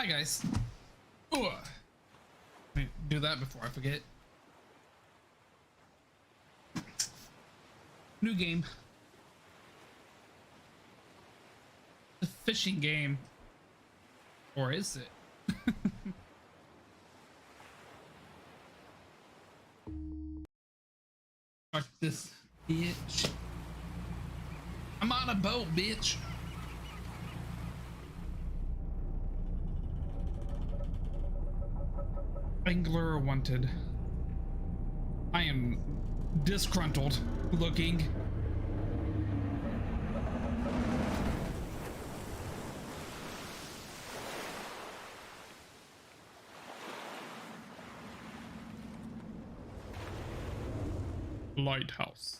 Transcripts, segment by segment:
Hi guys. Ooh. Let me do that before I forget. New game. The fishing game. Or is it? Fuck this bitch. I'm on a boat, bitch. Angler wanted. I am disgruntled looking. Lighthouse.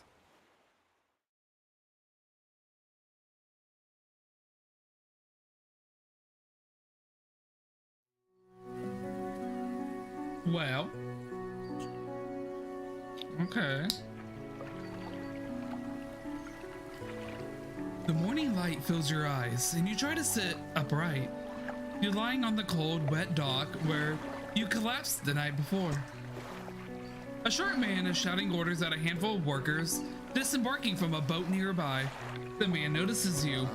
Well, okay. The morning light fills your eyes and you try to sit upright. You're lying on the cold, wet dock where you collapsed the night before. A short man is shouting orders at a handful of workers disembarking from a boat nearby. The man notices you.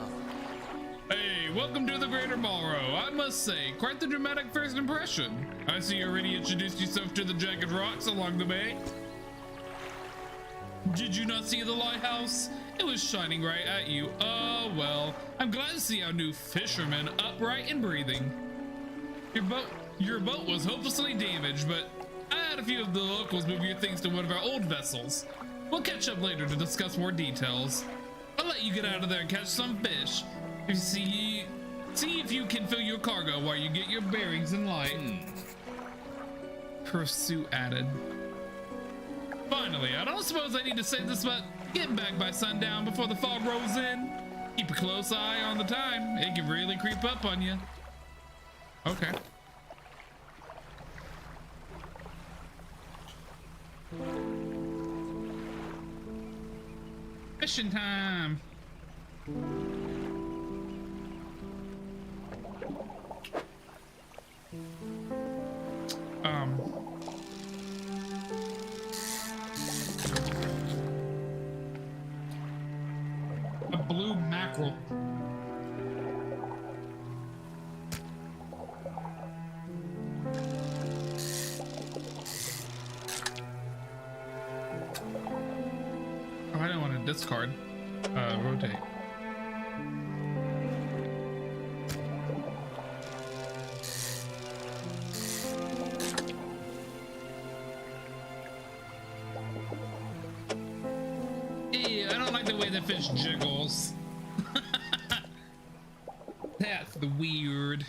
Hey, welcome to the Greater Ballroom. I must say, quite the dramatic first impression. I see you already introduced yourself to the jagged rocks along the bay. Did you not see the lighthouse? It was shining right at you. Oh, well, I'm glad to see our new fisherman upright and breathing. Your boat was hopelessly damaged, but I had a few of the locals move your things to one of our old vessels. We'll catch up later to discuss more details. I'll let you get out of there and catch some fish. See if you can fill your cargo while you get your bearings in light. Pursuit added. Finally, I don't suppose I need to say this, but get back by sundown before the fog rolls in. Keep a close eye on the time. It can really creep up on you. Okay. Fishing time. A blue mackerel. Oh, I don't want to discard. Rotate. Hey, I don't like the way the fish jiggles. That's the weird.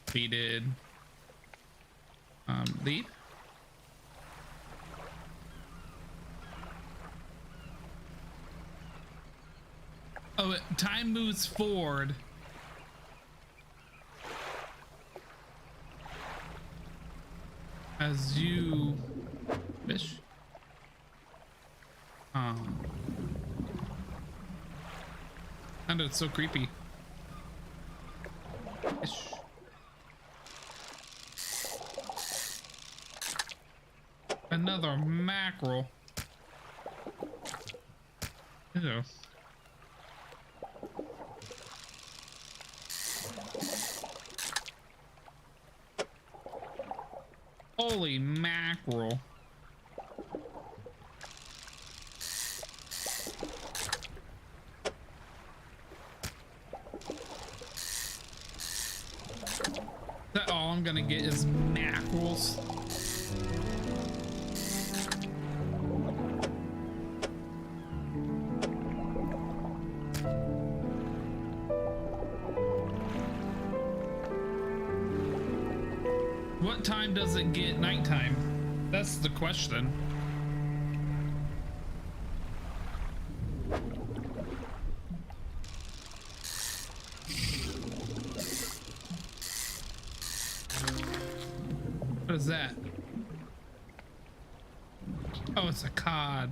Defeated. Leap. Oh, time moves forward. As you fish. I know, it's so creepy. Fish. Another mackerel. Ew. Holy mackerel. That all I'm gonna get is mackerels. What time does it get nighttime? That's the question. is that? Oh, it's a cod.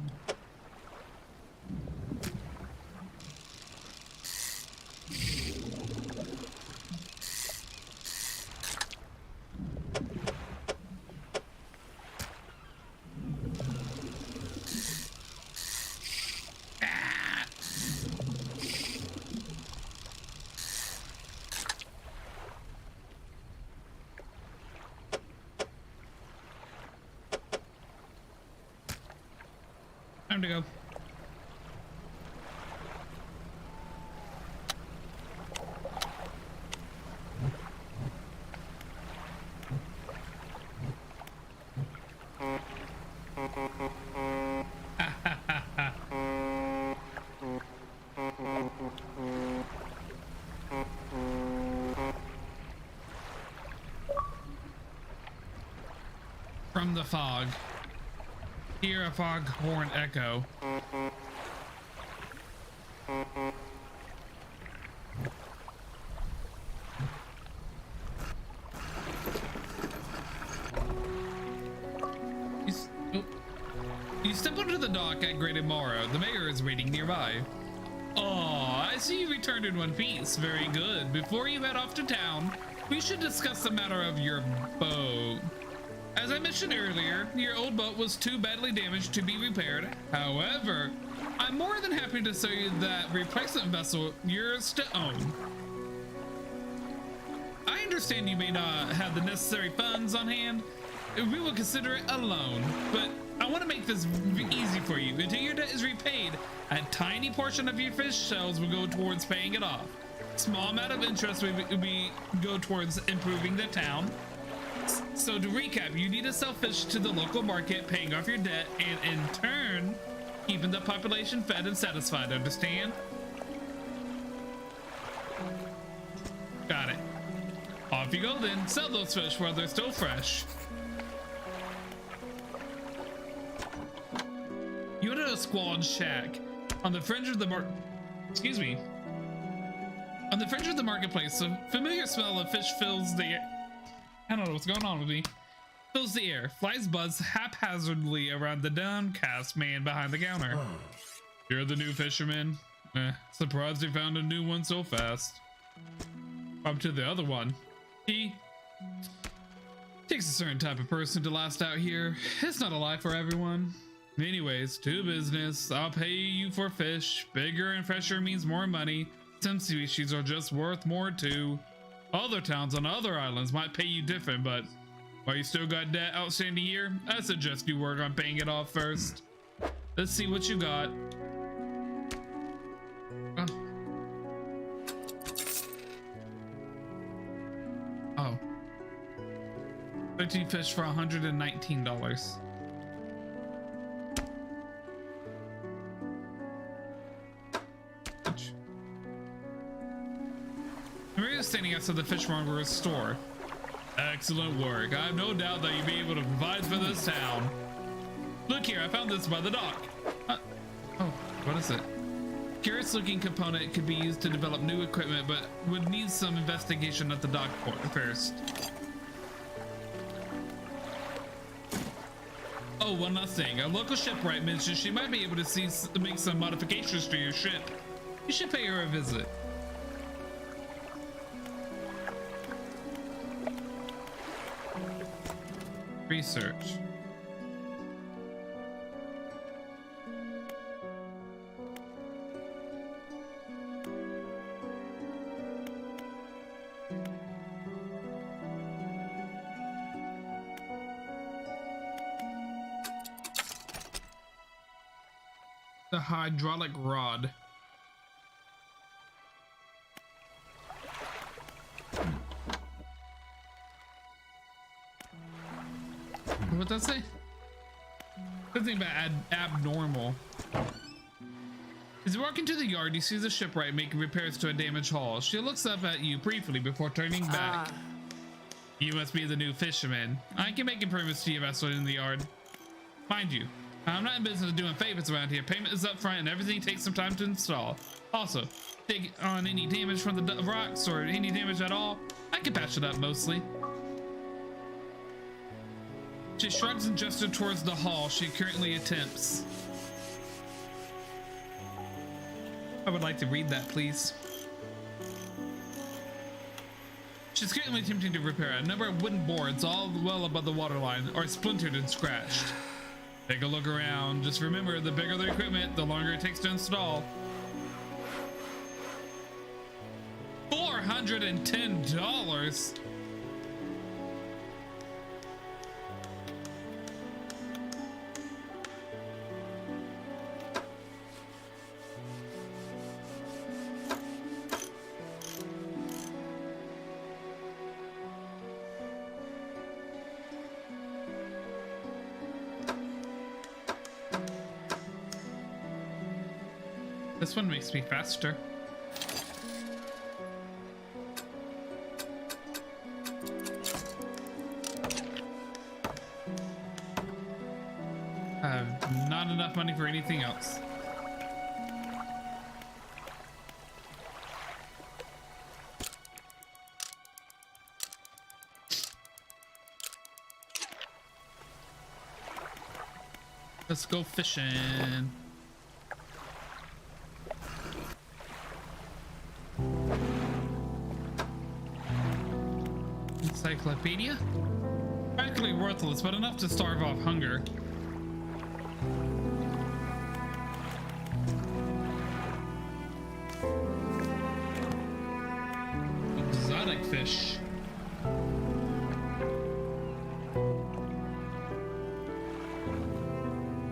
Time to go. From the fog. Hear a foghorn echo. You step onto the dock at Great Morrow. The mayor is waiting nearby. Oh, I see you returned in one piece. Very good. Before you head off to town, we should discuss the matter of your boat. As I mentioned earlier, your old boat was too badly damaged to be repaired. However, I'm more than happy to sell you that replacement vessel yours to own. I understand you may not have the necessary funds on hand. We will consider it a loan, but I want to make this easy for you. Until your debt is repaid, a tiny portion of your fish shells will go towards paying it off. Small amount of interest will go towards improving the town. So to recap, you need to sell fish to the local market, paying off your debt, and in turn, keeping the population fed and satisfied, understand? Got it. Off you go then, sell those fish while they're still fresh. You enter a squalid shack on the fringe of the on the fringe of the marketplace. A familiar smell of fish fills the air. I don't know what's going on with me. Fills the air. Flies buzz haphazardly around the downcast man behind the counter. You're the new fisherman? Surprised you found a new one so fast. Up to the other one. He takes a certain type of person to last out here. It's not a life for everyone. Anyways, to business. I'll pay you for fish. Bigger and fresher means more money. Some species are just worth more too. Other towns on other islands might pay you different, but while you still got debt outstanding here, I suggest you work on paying it off first. Let's see what you got. Oh. 13 fish for $119. Maria's standing outside the fishmonger's store. Excellent work. I have no doubt that you'll be able to provide for this town. Look here, I found this by the dock. Oh, what is it? Curious looking component could be used to develop new equipment, but would need some investigation at the dock first. Oh, one last thing. A local shipwright mentioned she might be able to make some modifications to your ship. You should pay her a visit. Research. The hydraulic rod. What does that say? Something about abnormal. As you walk into the yard, you see the shipwright making repairs to a damaged hull. She looks up at you briefly before turning back. You must be the new fisherman. I can make improvements to your vessel in the yard. Mind you, I'm not in business of doing favors around here. Payment is up front and everything takes some time to install. Also, take on any damage from the rocks or any damage at all, I can patch it up mostly. She shrugs and gestures towards the hall she currently attempts. I would like to read that, please. She's currently attempting to repair a number of wooden boards all well above the waterline are splintered and scratched. Take a look around. Just remember, the bigger the equipment, the longer it takes to install. $410. This one makes me faster. I have not enough money for anything else. Let's go fishing. Encyclopedia? Practically worthless, but enough to starve off hunger. Exotic fish.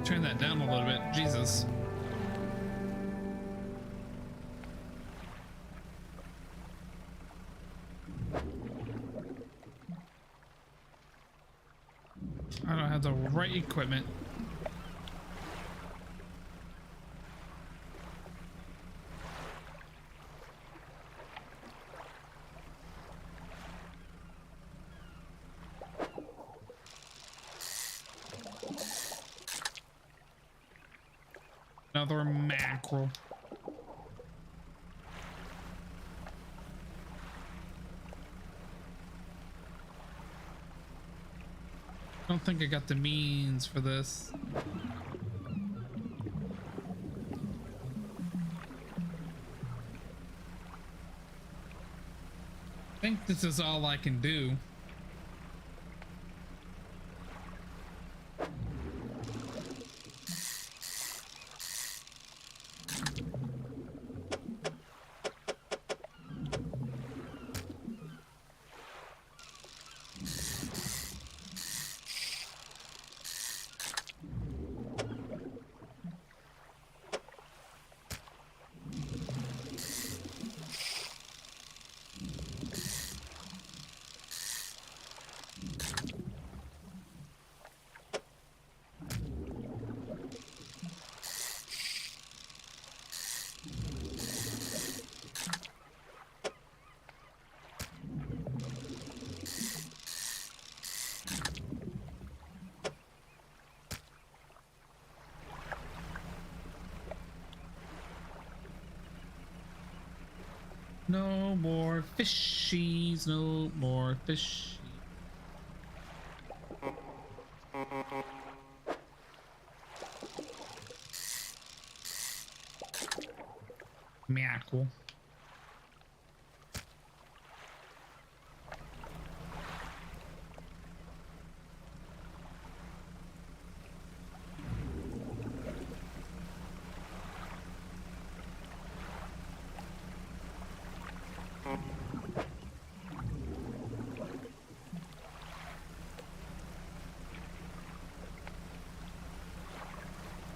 Turn that down a little bit. Jesus. I don't have the right equipment. Another mackerel. I don't think I got the means for this. I think this is all I can do. No more fishies, no more fish. Mackerel.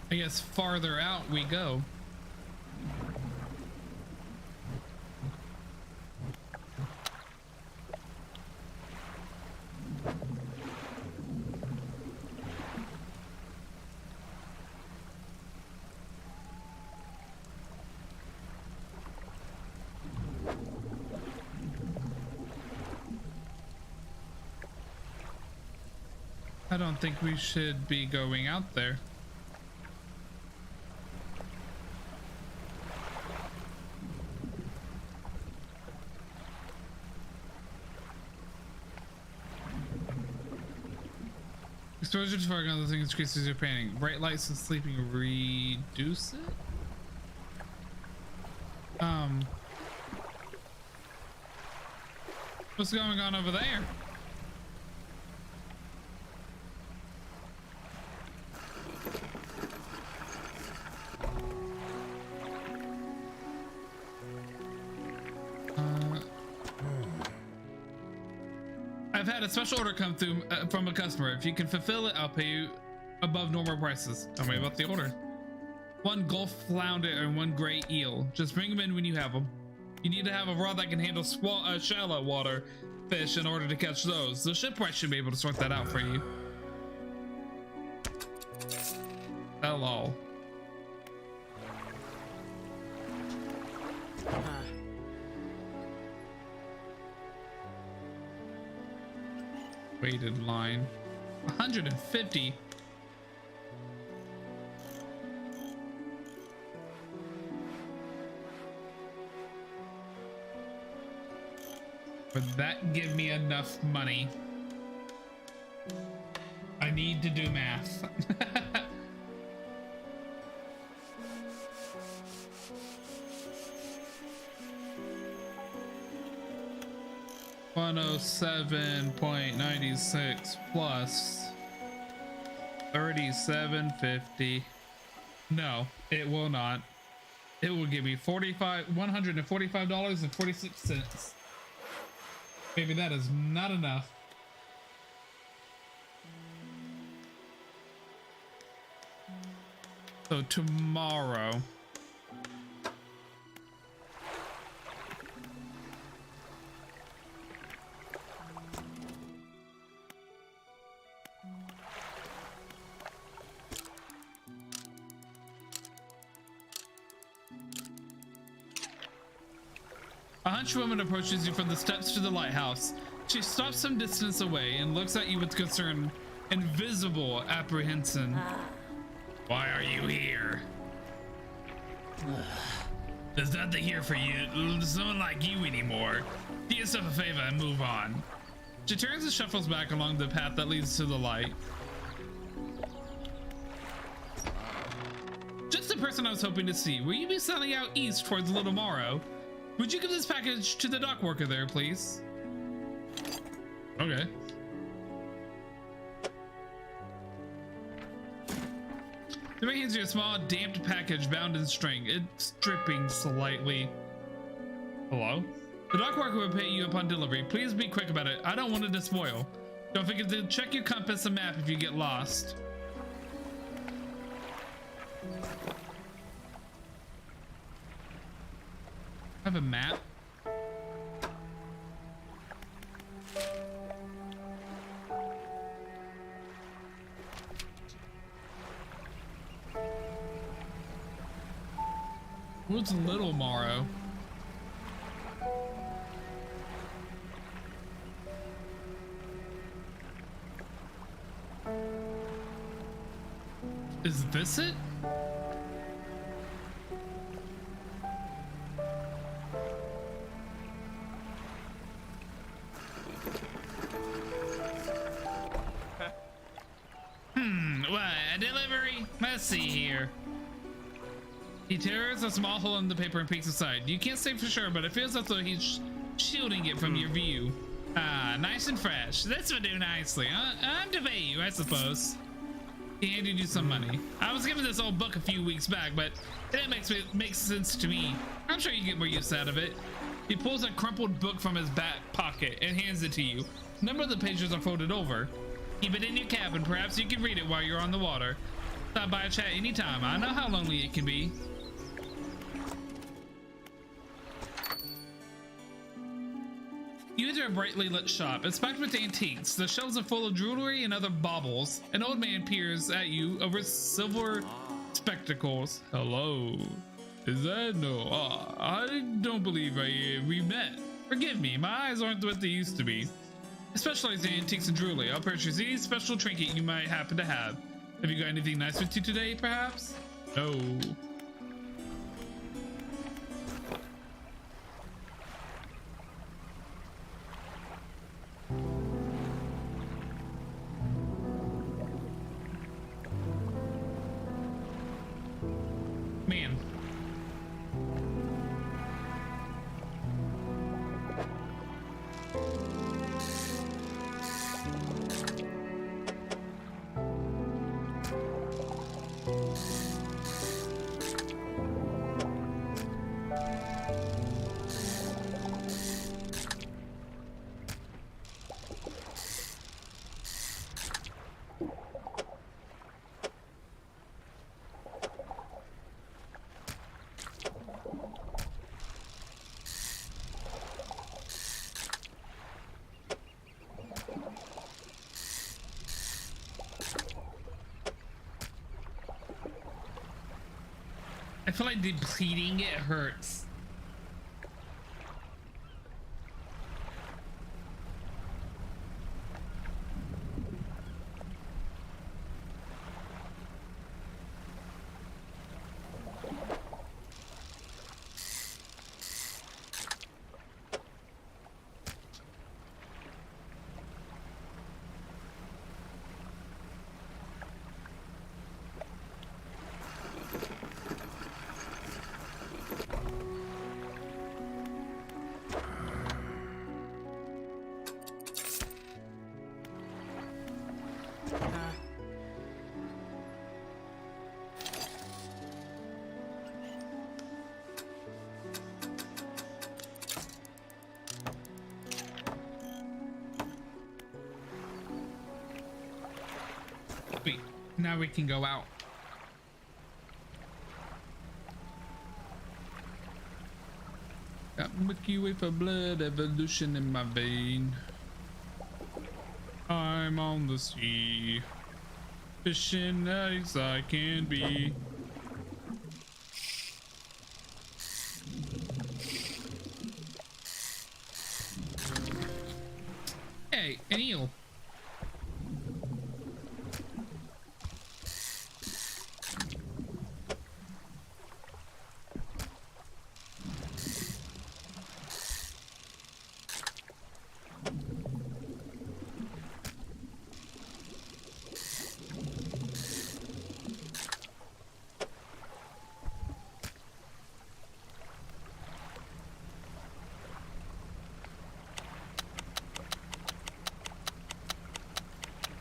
I guess farther out we go. I don't think we should be going out there. Exposure to fog and other things increases your pain. Bright lights and sleeping reduce it? What's going on over there? I've had a special order come through from a customer. If you can fulfill it, I'll pay you above normal prices. Tell me about the order. 1 Gulf flounder and 1 gray eel. Just bring them in when you have them. You need to have a rod that can handle shallow water fish in order to catch those. The shipwright should be able to sort that out for you. Hello. Waited line. 150. Would that give me enough money? I need to do math. $107.96 plus 37.50. No, it will not. It will give me $145.46. Maybe that is not enough. So tomorrow. A henchwoman approaches you from the steps to the lighthouse. She stops some distance away and looks at you with concern and visible apprehension. Why are you here? There's nothing here for you. Someone like you anymore. Do yourself a favor and move on. She turns and shuffles back along the path that leads to the light. Just the person I was hoping to see. Will you be sailing out east towards Little Morrow? Would you give this package to the dock worker there, please? Okay. The man hands you a small, damped package bound in string. It's dripping slightly. Hello? The dock worker will pay you upon delivery. Please be quick about it. I don't want it to spoil. Don't forget to check your compass and map if you get lost. I have a map. What's Little Morrow? Is this it? What, a delivery? Let's see here. He tears a small hole in the paper and peeks aside. You can't say for sure, but it feels as though he's shielding it from your view. Ah, nice and fresh. This would do nicely. I'm to pay you, I suppose. He handed you some money. I was given this old book a few weeks back, but it makes sense to me. I'm sure you get more use out of it. He pulls a crumpled book from his back pocket and hands it to you. A number of the pages are folded over. Keep it in your cabin. Perhaps you can read it while you're on the water. Stop by a chat anytime. I know how lonely it can be. You enter a brightly lit shop. It's packed with antiques. The shelves are full of jewelry and other baubles. An old man peers at you over silver spectacles. Hello. Is that no? I don't believe we met. Forgive me. My eyes aren't what they used to be. I specialize in antiques and jewelry. I'll purchase any special trinket you might happen to have. Have you got anything nice with you today, perhaps? No. I feel like depleting it hurts. Wait, now we can go out. Got Milky Way for blood, evolution in my vein. I'm on the sea, fishing as I can be. Hey, an eel.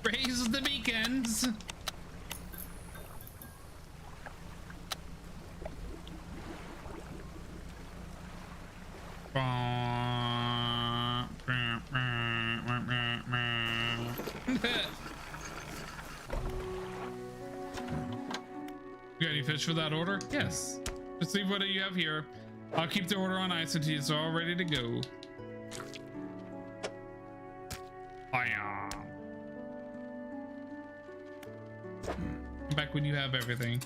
Raise the beacons. You got any fish for that order? Yes. Just leave what you have here. I'll keep the order on ice until it's all ready to go. Back when you have everything.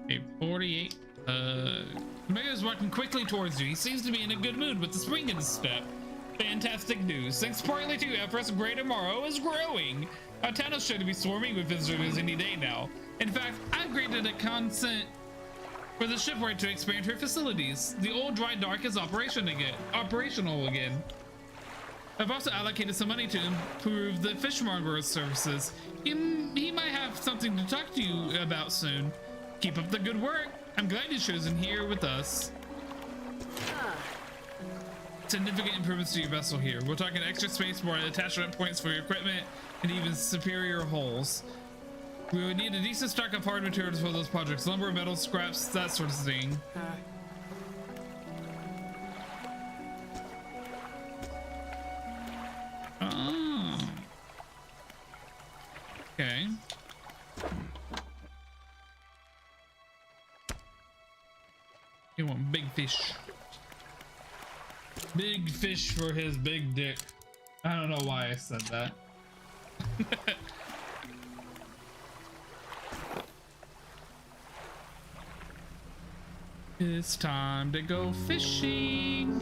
Okay, 48. Omega is walking quickly towards you. He seems to be in a good mood with the spring in his step. Fantastic news. Thanks partly to efforts, Great Tomorrow is growing. Our town is sure to be swarming with visitors any day now. In fact, I've granted a consent for the shipwright to expand her facilities. The old dry dock is operational again. I've also allocated some money to improve the fishmonger's services. He might have something to talk to you about soon. Keep up the good work. I'm glad you've chosen here with us. Significant improvements to your vessel here. We're talking extra space, more attachment points for your equipment, and even superior hulls. We would need a decent stock of hard materials for those projects. Lumber, metal, scraps, that sort of thing. Oh. Okay. You want big fish. Big fish for his big dick. I don't know why I said that. It's time to go fishing.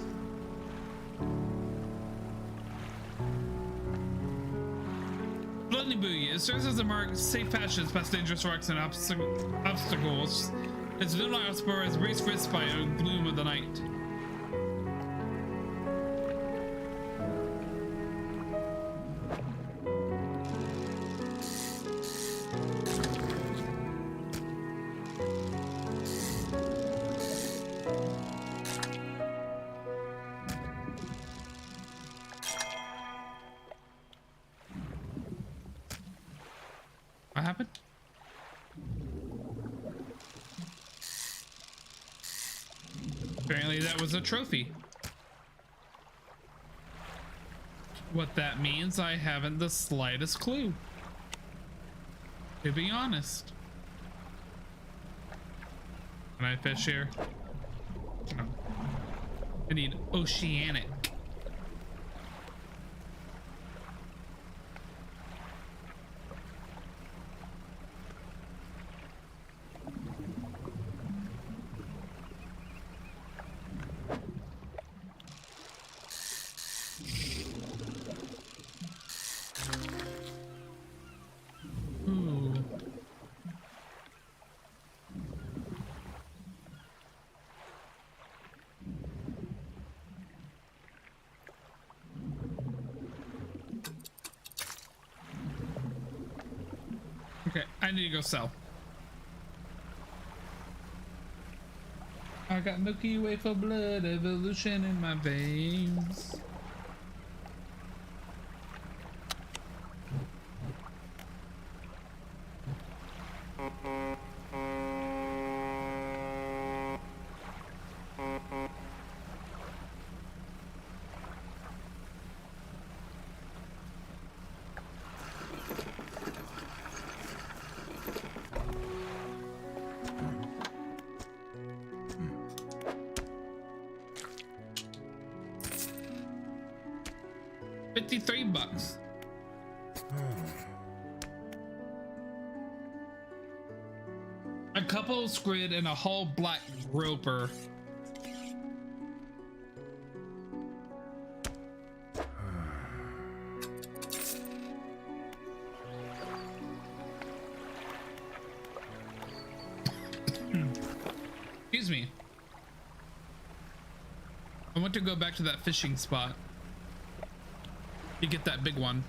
Bloody buoy. It serves as a mark, safe passage past dangerous rocks and obstacles. Its lunar spur is braced for its by the gloom of the night. What happened? Apparently that was a trophy. What that means, I haven't the slightest clue. To be honest. Can I fish here? No. I need oceanic. Okay, I need to go sell. I got Milky Way for blood evolution in my veins. $53. A couple squid and a whole black groper. Excuse me. I want to go back to that fishing spot. You get that big one.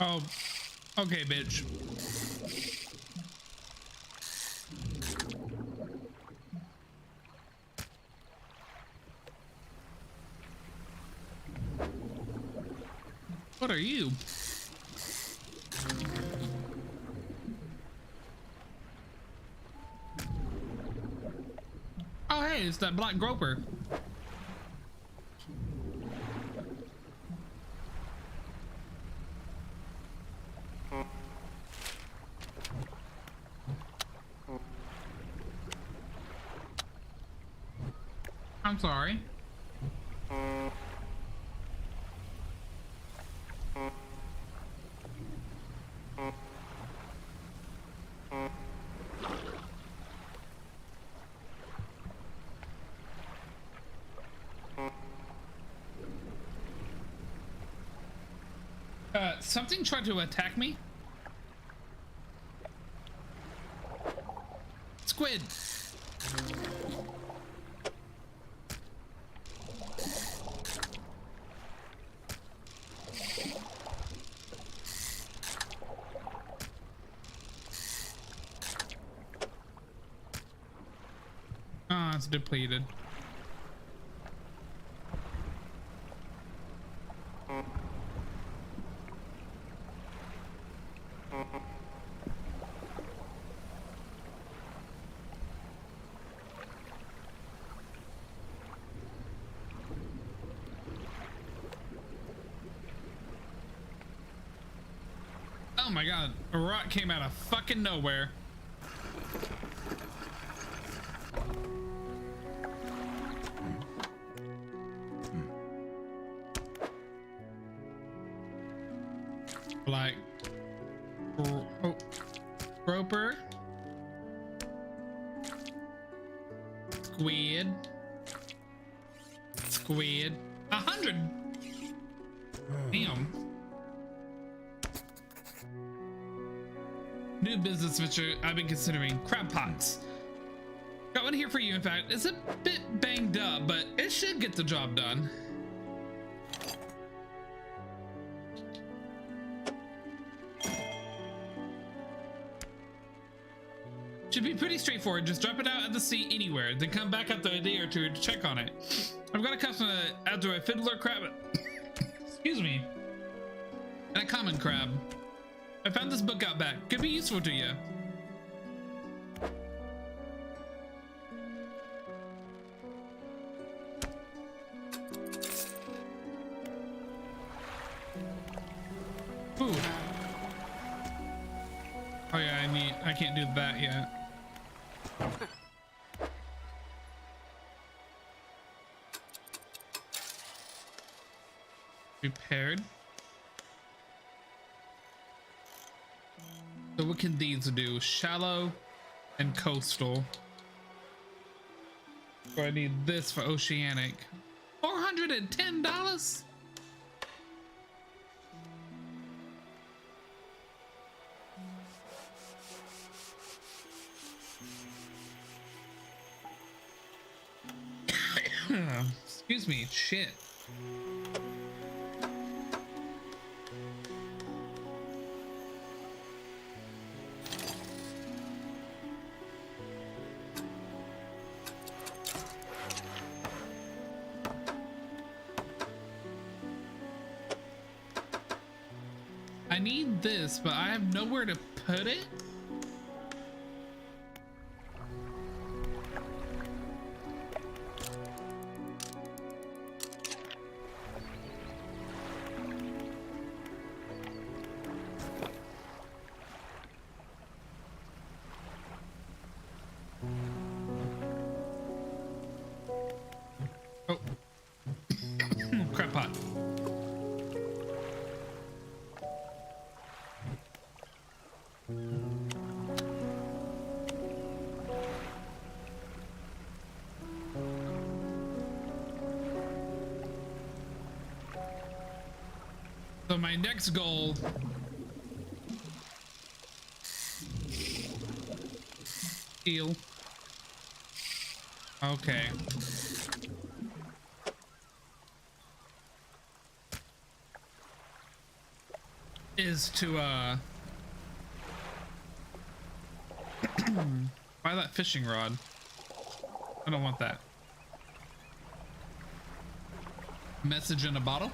Oh, okay, bitch. What are you? Oh, hey, it's that black groper. I'm sorry. Something tried to attack me. Squid. Oh, it's depleted. Oh my god, a rock came out of fucking nowhere. Like, oh, groper, squid, 100. Damn. New business venture I've been considering: crab pots. Got one here for you. In fact, it's a bit banged up, but it should get the job done. Should be pretty straightforward. Just drop it out at the sea anywhere, then come back after a day or two to check on it. I've got a customer after a fiddler crab. Excuse me. And a common crab. I found this book out back. Could be useful to you. Ooh. Oh yeah, I can't do that yet. Repaired. So what can these do? Shallow and coastal. So I need this for oceanic. $410? Excuse me, shit. I need this, but I have nowhere to put it. Oh. Crap pot. So my next goal heal. Okay. Is to buy that fishing rod. I don't want that. Message in a bottle.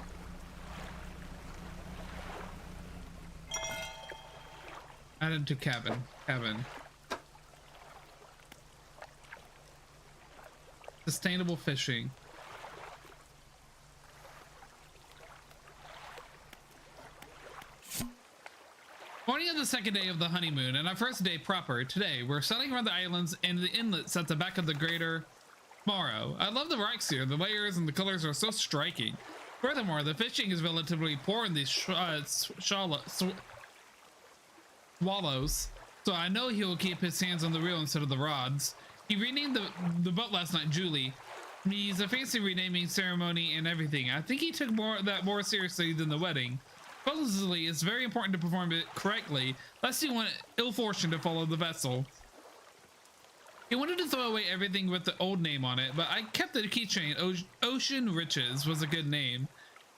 Added to cabin. Sustainable fishing. Morning of the second day of the honeymoon and our first day proper. Today, we're sailing around the islands and the inlets at the back of the greater Morrow. I love the rocks here. The layers and the colors are so striking. Furthermore, the fishing is relatively poor in these swallows, so I know he will keep his hands on the reel instead of the rods. He renamed the boat last night Julie. He's a fancy renaming ceremony and everything. I think he took that more seriously than the wedding. Supposedly, it's very important to perform it correctly, lest you want ill fortune to follow the vessel. He wanted to throw away everything with the old name on it, but I kept the keychain. Ocean Riches was a good name.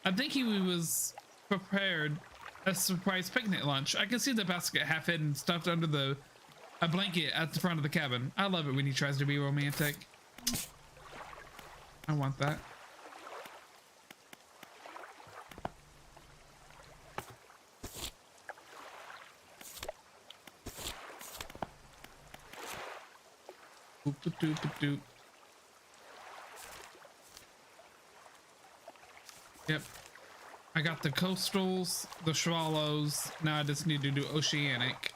I think he was prepared a surprise picnic lunch. I can see the basket half hidden, stuffed under a blanket at the front of the cabin. I love it when he tries to be romantic. I want that. Doop. Yep. I got the coastals, the swallows. Now I just need to do oceanic.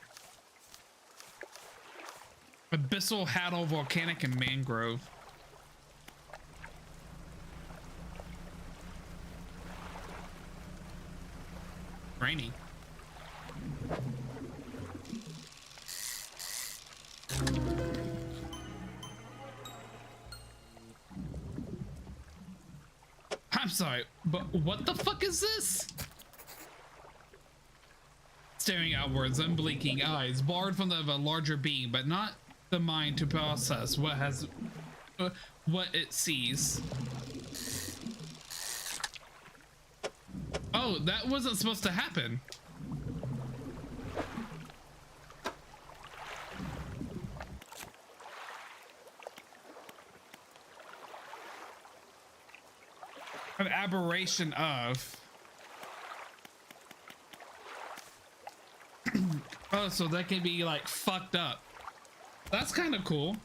Abyssal, Haddle, Volcanic, and Mangrove. Rainy. I'm sorry, but what the fuck is this? Staring outwards, unblinking eyes, barred from a larger being, but not the mind to process what it sees. Oh, that wasn't supposed to happen. An aberration of. Oh, so that can be like fucked up. That's kind of cool.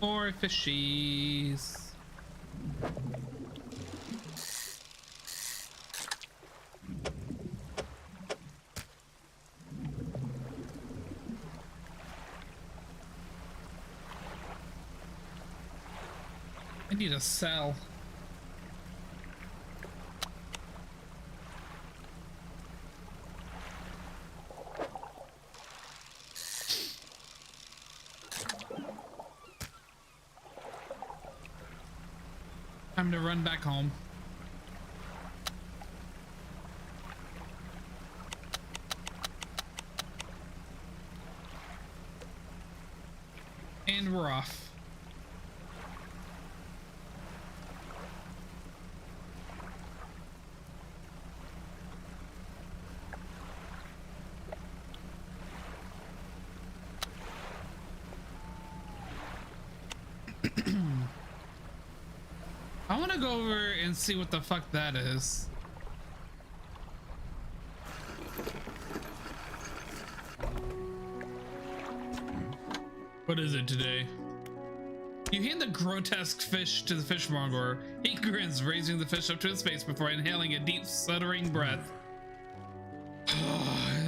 More fishies. I need a cell. Time to run back home. And we're off. I want to go over and see what the fuck that is. What is it today? You hand the grotesque fish to the fishmonger. He grins, raising the fish up to his face before inhaling a deep, stuttering breath.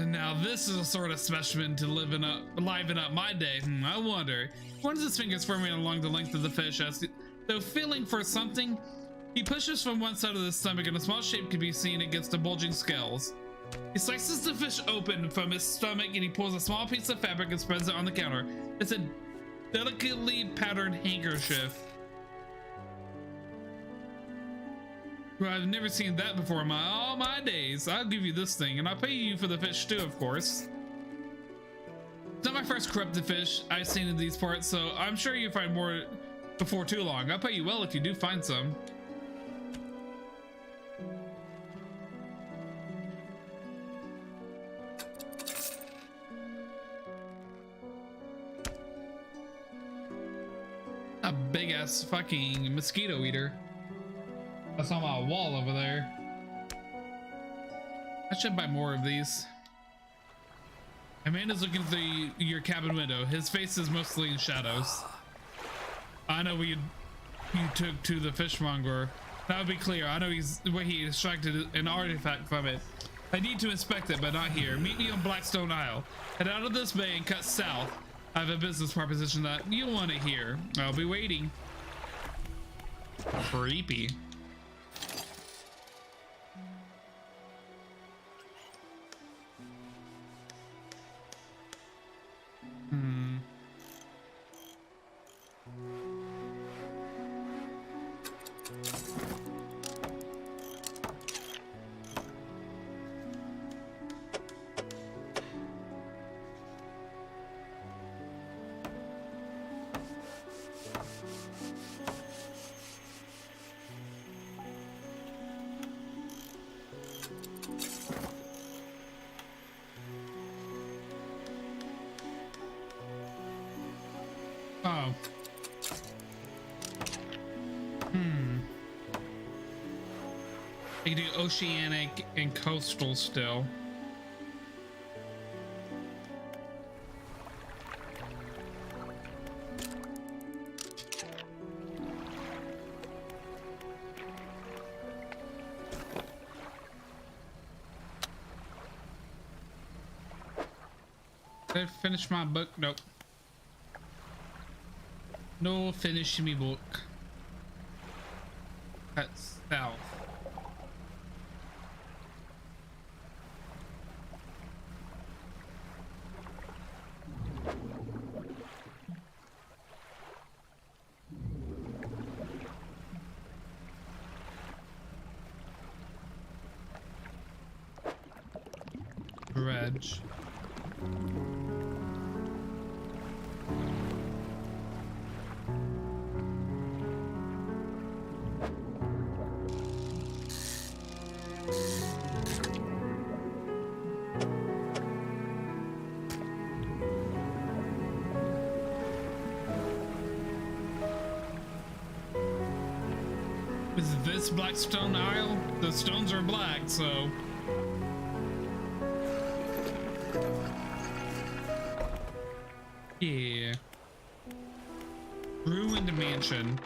Now this is a sort of specimen to liven up my day. I wonder. He runs his fingers firmly along the length of the fish as though feeling for something. He pushes from one side of the stomach and a small shape can be seen against the bulging scales. He slices the fish open from his stomach and he pulls a small piece of fabric and spreads it on the counter. It's a delicately patterned handkerchief. Well, I've never seen that before in all my days. I'll give you this thing and I'll pay you for the fish too, of course. It's not my first corrupted fish I've seen in these parts, so I'm sure you'll find more before too long. I'll pay you well if you do find some. A big ass fucking mosquito eater. That's on my wall over there. I should buy more of these. Amanda's looking through your cabin window. His face is mostly in shadows. I know you took to the fishmonger. That would be clear. I know he extracted an artifact from it. I need to inspect it, but not here. Meet me on Blackstone Isle. Head out of this bay and cut south. I have a business proposition that you'll want to hear. I'll be waiting. Creepy. Oh. I can do oceanic and coastal still. Did I finish my book? Nope. No, finish me book. That's south. Dredge. this Blackstone Isle, the stones are black, so. Yeah. Ruined mansion.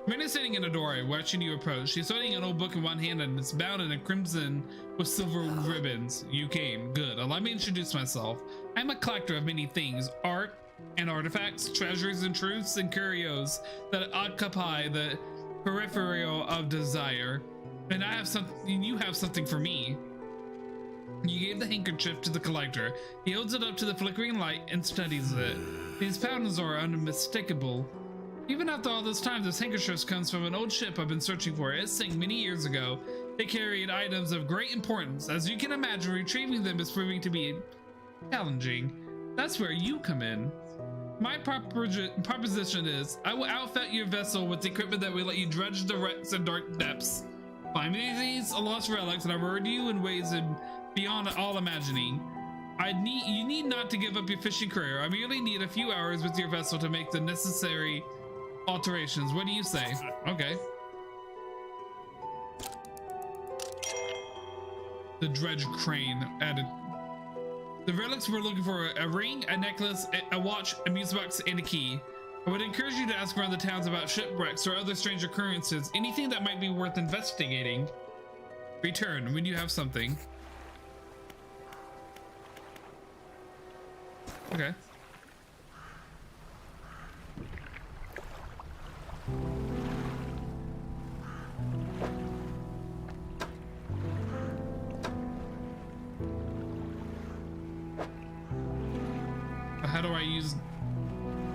Marina's sitting in a doorway, watching you approach. She's holding an old book in one hand and it's bound in a crimson with silver ribbons. You came. Good. Allow me to introduce myself. I'm a collector of many things. Art and artifacts, treasures and truths and curios that occupy the peripheral of desire. And I have something, you have something for me. You gave the handkerchief to the collector. He holds it up to the flickering light and studies it. These patterns are unmistakable. Even after all this time, this handkerchief comes from an old ship I've been searching for. It sank many years ago. It carried items of great importance. As you can imagine, retrieving them is proving to be challenging. That's where you come in. My proposition is, I will outfit your vessel with the equipment that will let you dredge the wrecks and dark depths. Find me these lost relics and I reward you in ways beyond all imagining. You need not to give up your fishing career. I merely need a few hours with your vessel to make the necessary alterations. What do you say? Okay. The Dredge crane added. The relics we're looking for: a ring, a necklace, a watch, a music box, and a key. I would encourage you to ask around the towns about shipwrecks or other strange occurrences, anything that might be worth investigating. Return when you have something. Okay. How do I use?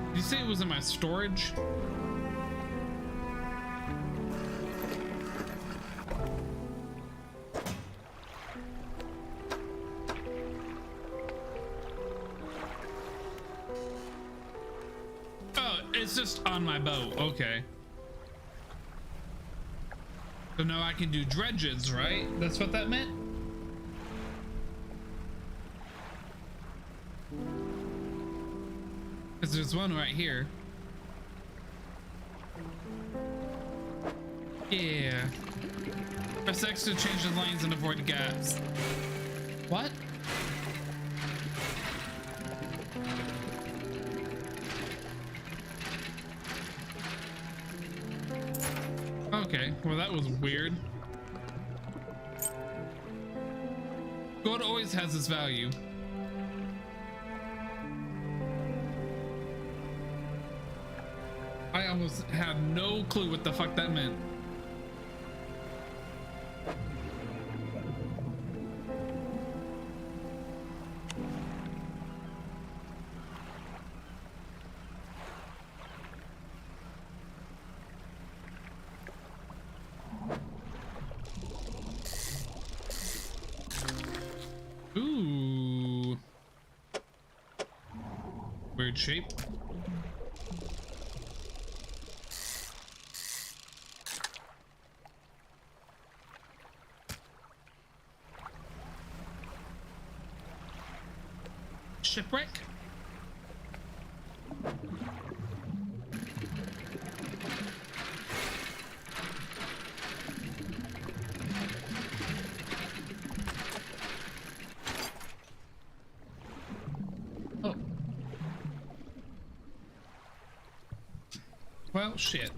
Did you say it was in my storage? Oh, it's just on my boat. Okay. So now I can do dredges, right? That's what that meant? Because there's one right here. Yeah. Press X to change the lanes and avoid gaps. What? Okay, well that was weird. Gold always has its value. I almost had no clue what the fuck that meant. Ooh. Weird shape. Shipwreck? Oh. Well, shit.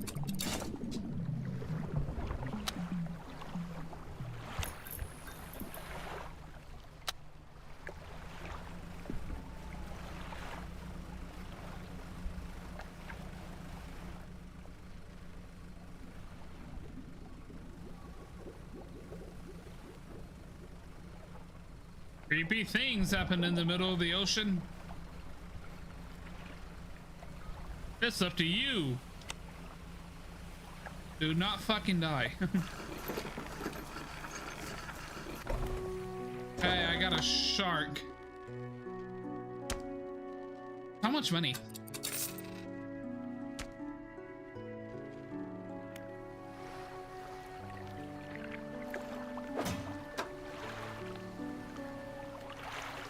Creepy things happen in the middle of the ocean. It's up to you. Do not fucking die. Hey, I got a shark. How much money?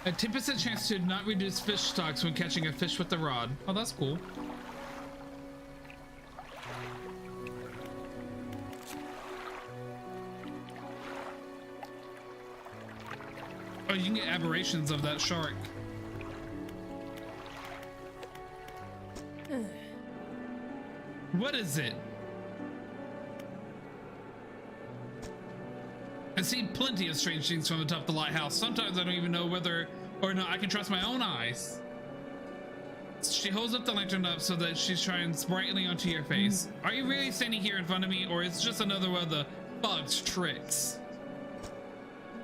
A 10% chance to not reduce fish stocks when catching a fish with the rod. Oh, that's cool. you can get aberrations of that shark. What is it? I see plenty of strange things from atop the lighthouse. Sometimes I don't even know whether or not I can trust my own eyes. She holds up the lantern up so that she shines brightly onto your face. Are you really standing here in front of me, or is it just another one of the fog's tricks?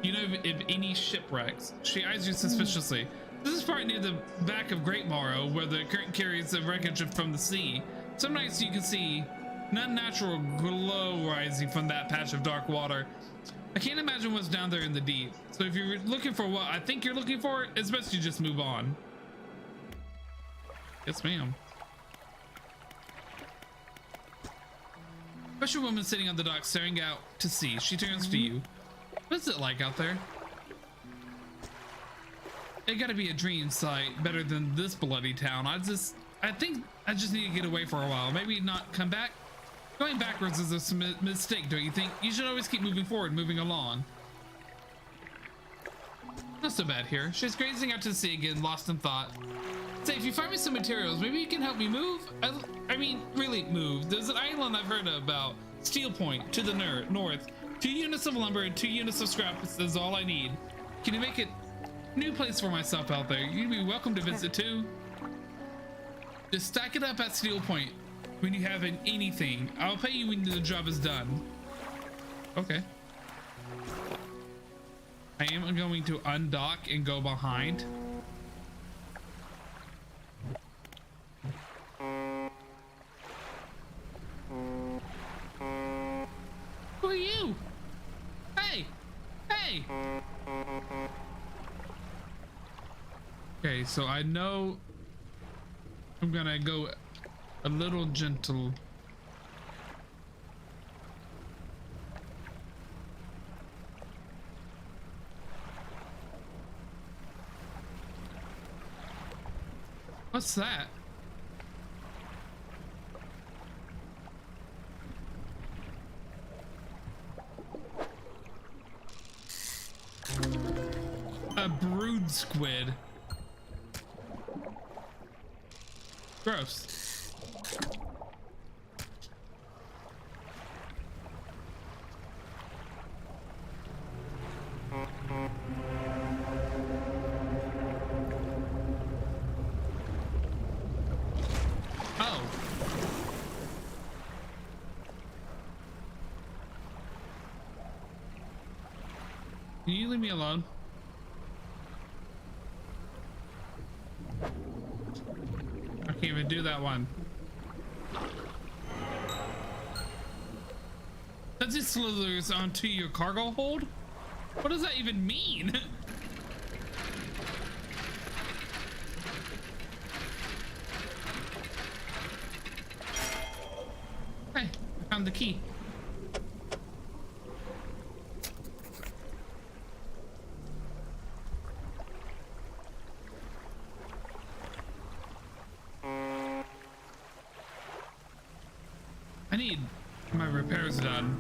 You know if any shipwrecks? She eyes you suspiciously. This is part near the back of Great Morrow, where the current carries the wreckage from the sea. Some nights you can see an unnatural glow rising from that patch of dark water. I can't imagine what's down there in the deep. So if you're looking for what I think you're looking for, it's best you just move on. Yes, ma'am. Special woman sitting on the dock staring out to sea. She turns to you. What's it like out there? It gotta be a dream site better than this bloody town. I think I just need to get away for a while. Maybe not come back. Going backwards is a mistake, don't you think? You should always keep moving forward, moving along. Not so bad here. She's gazing out to the sea again, lost in thought. Say, if you find me some materials, maybe you can help me move? I mean, really move. There's an island I've heard about, Steel Point, to the north. 2 units of lumber and 2 units of scrap is all I need. Can you make it a new place for myself out there? You'd be welcome to visit too. Just stack it up at Steel Point when you have anything. I'll pay you when the job is done. Okay. I am going to undock and go behind. Who are you? Hey! Hey! Okay, so I know I'm gonna go a little gentle. What's that? A brood squid. Gross. Oh. Can you leave me alone? I can't even do that one. Does it slithers onto your cargo hold? What does that even mean? Hey, I found the key. I need my repairs done.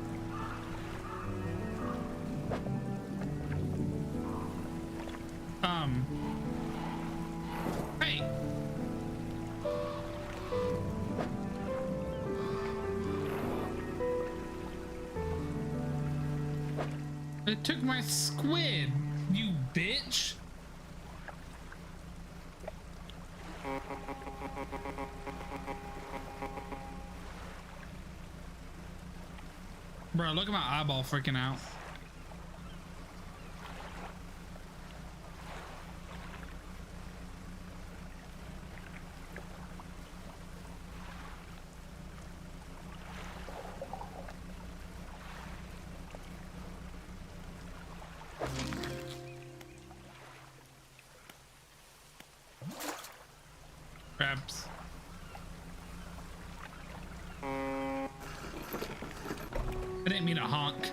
Hey. It took my squid, you bitch. Bro, look at my eyeball freaking out. Crabs. I didn't mean to honk.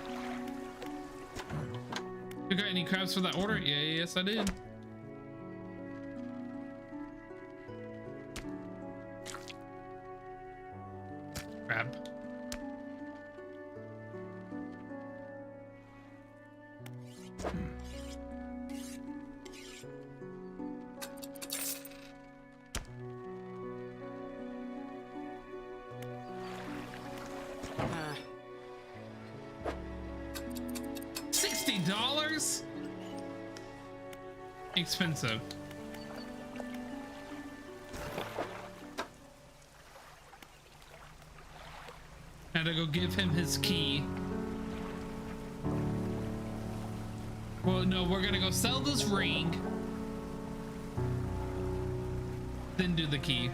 You got any crabs for that order? Yeah, yes I did. Crab. expensive. Had to go give him his key. Well, no, we're gonna go sell this ring, then do the key.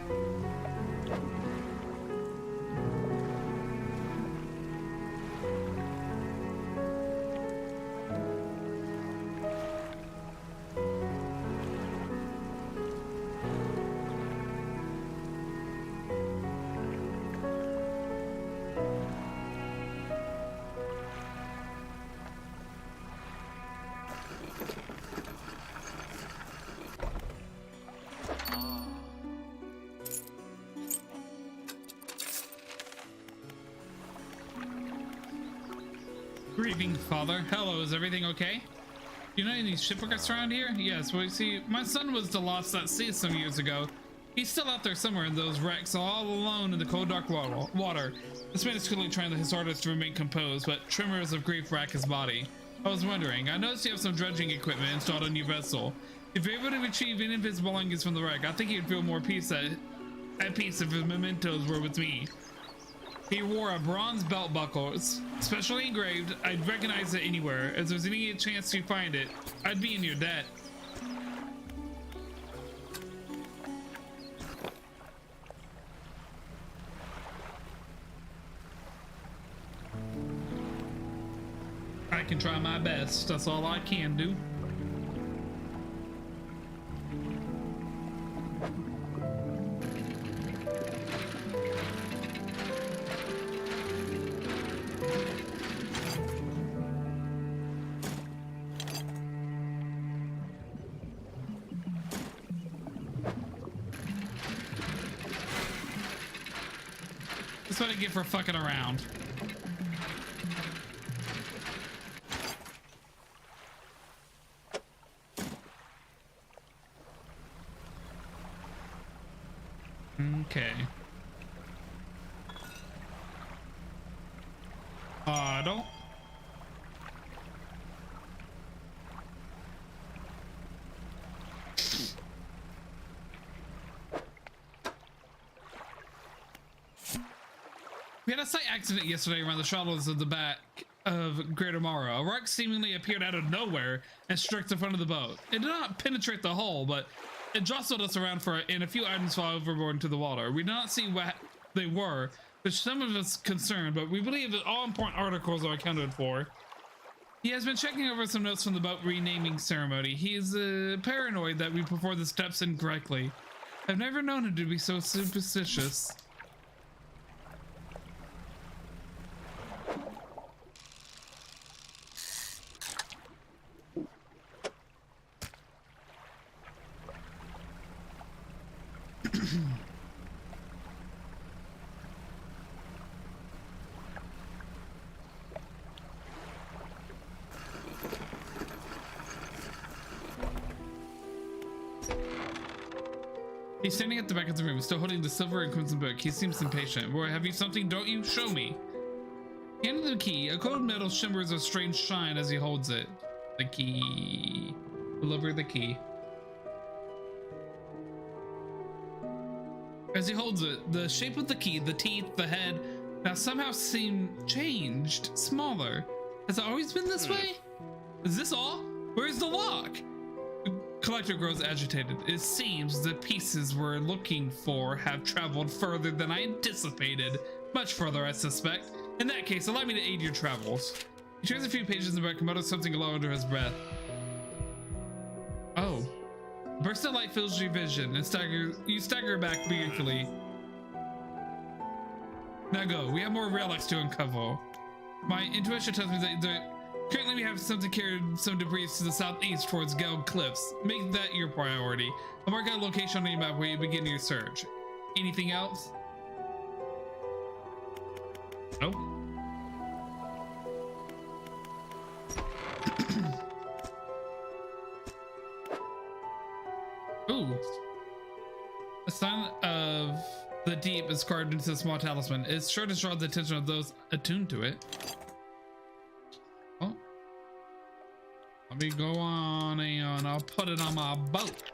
Grieving father. Hello, is everything okay? You know any shipwrecks around here? Yes, well, you see, my son was lost at sea some years ago. He's still out there somewhere in those wrecks, all alone in the cold, dark water. This man is clearly trying his hardest to remain composed, but tremors of grief rack his body. I was wondering, I noticed you have some dredging equipment installed on your vessel. If you're able to retrieve any of his belongings from the wreck, I think he'd feel more peace at peace if his mementos were with me. He wore a bronze belt buckle, specially engraved. I'd recognize it anywhere. If there's any chance you find it, I'd be in your debt. I can try my best. That's all I can do. That's what I get for fucking around. Okay. Don't. We had a slight accident yesterday around the shallows of the back of Greater Morrow. A rock seemingly appeared out of nowhere and struck the front of the boat. It did not penetrate the hull, but it jostled us around and a few items fell overboard into the water. We did not see what they were, which some of us concerned, but we believe that all important articles are accounted for. He has been checking over some notes from the boat renaming ceremony. He is paranoid that we perform the steps incorrectly. I've never known him to be so superstitious. He's standing at the back of the room, still holding the silver and crimson book. He seems impatient. Boy, have you something, don't you? Show me. Hand him the key. A cold metal shimmers a strange shine as he holds it. The key. Deliver the key. As he holds it, the shape of the key, the teeth, the head, now somehow seem changed, smaller. Has it always been this way? Is this all? Where's the lock? Collector grows agitated. It seems the pieces we're looking for have traveled further than I anticipated. Much further, I suspect. In that case, allow me to aid your travels. He turns a few pages and mutters something low under his breath. Oh. A burst of light fills your vision and you stagger back fearfully. Now go. We have more relics to uncover. My intuition tells me that currently we have something carried some debris to the southeast towards Geld Cliffs. Make that your priority. I'll mark out a location on your map where you begin your search. Anything else? Nope. Ooh. A sign of the deep is carved into a small talisman. It's sure to draw the attention of those attuned to it. Oh. Let me go on and I'll put it on my boat.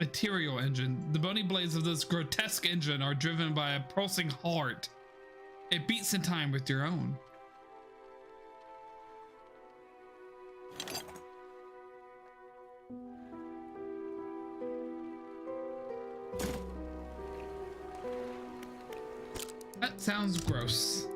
Material engine. The bony blades of this grotesque engine are driven by a pulsing heart. It beats in time with your own. That sounds gross.